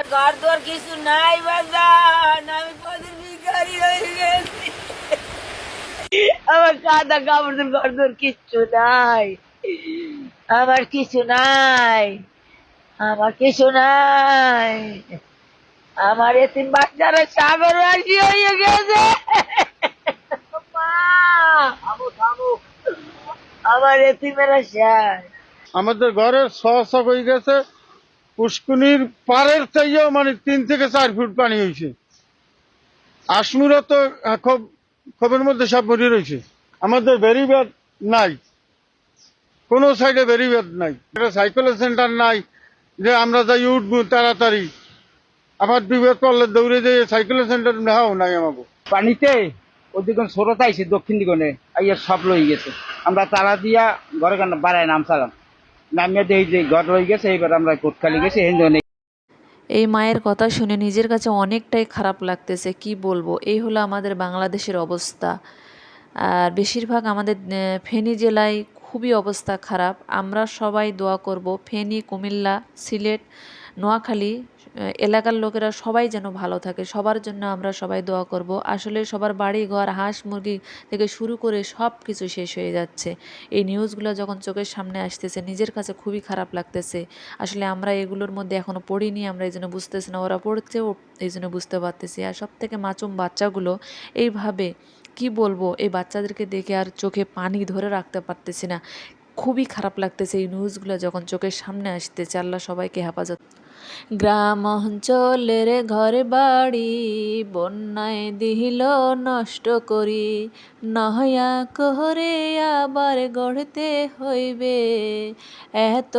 ঘর দর কিছু নাই বাজান, আমি কদিন ভিখারি হয়ে গেছি। আমার কাদা কাপড় ঘর দর কিচ্ছু নাই, আমার কিছু নাই, আমার কিছু নাই। আমার এতিম বাচ্চারা সাগর রাশি হয়ে গেছে। মা, আমার এতিমেরা শেষ। আমাদের ঘরের ছ হয়ে গেছে, পুষ্কুনির পাড়ের চাইও মানে 3 থেকে 4 ফুট পানি হয়েছে। আশমুরা তো খুব ক্ষোভের মধ্যে সব মরে রয়েছে। আমাদের বেরিবেদ নাই, কোনো সাইডে বেরিবেদ নাই, একটা সাইকেলের সেন্টার নাই যে আমরা যাই উঠবো তাড়াতাড়ি। আবার বিপদ পড়লে দৌড়ে যেয়ে সাইকেলের সেন্টার নেওয়াও নাই আমাকে। পানিতে ওদিকে স্রোত আইছে দক্ষিণ দিগনে আইয়া সব লই গেছে। আমরা তারা দিয়া ঘরে কান বাড়ায় নামছিলাম, নামিয়ে দেখি যে ঘর রয়ে গেছে। এইবার আমরা কোটখালি গেছি হেন। এই মায়ের কথা শুনে নিজের কাছে অনেকটাই খারাপ লাগতেছে, কি বলবো। এই হলো আমাদের বাংলাদেশের অবস্থা। আর বেশিরভাগ আমাদের ফেনী জেলায় খুবই অবস্থা খারাপ। আমরা সবাই দোয়া করব ফেনী, কুমিল্লা, সিলেট, নোয়াখালী এলাকার লোকেরা সবাই যেন ভালো থাকে। সবার জন্য আমরা সবাই দোয়া করব। আসলে সবার বাড়ি ঘর, হাঁস মুরগি থেকে শুরু করে সব কিছু শেষ হয়ে যাচ্ছে। এই নিউজগুলো যখন চোখের সামনে আসতেছে নিজের কাছে খুবই খারাপ লাগতেছে। আসলে আমরা এগুলোর মধ্যে এখনও পড়িনি, আমরা এই জন্য বুঝতেছি না। ওরা পড়ছেও এই জন্য বুঝতে পারতেছি। আর সব থেকে মাসুম বাচ্চাগুলো এইভাবে, কি বলবো, এই বাচ্চাদেরকে দেখে আর চোখে পানি ধরে রাখতে পারতেছি না। খুবই খারাপ লাগতেছে এই নিউজগুলো যখন চোখের সামনে আসতেছে। আল্লাহ সবাইকে হেফাজত। গ্রাম অঞ্চলের ঘর বাড়ি বন্যায় দিল নষ্ট করি, নয়া করে আবার গড়তে হইবে। এত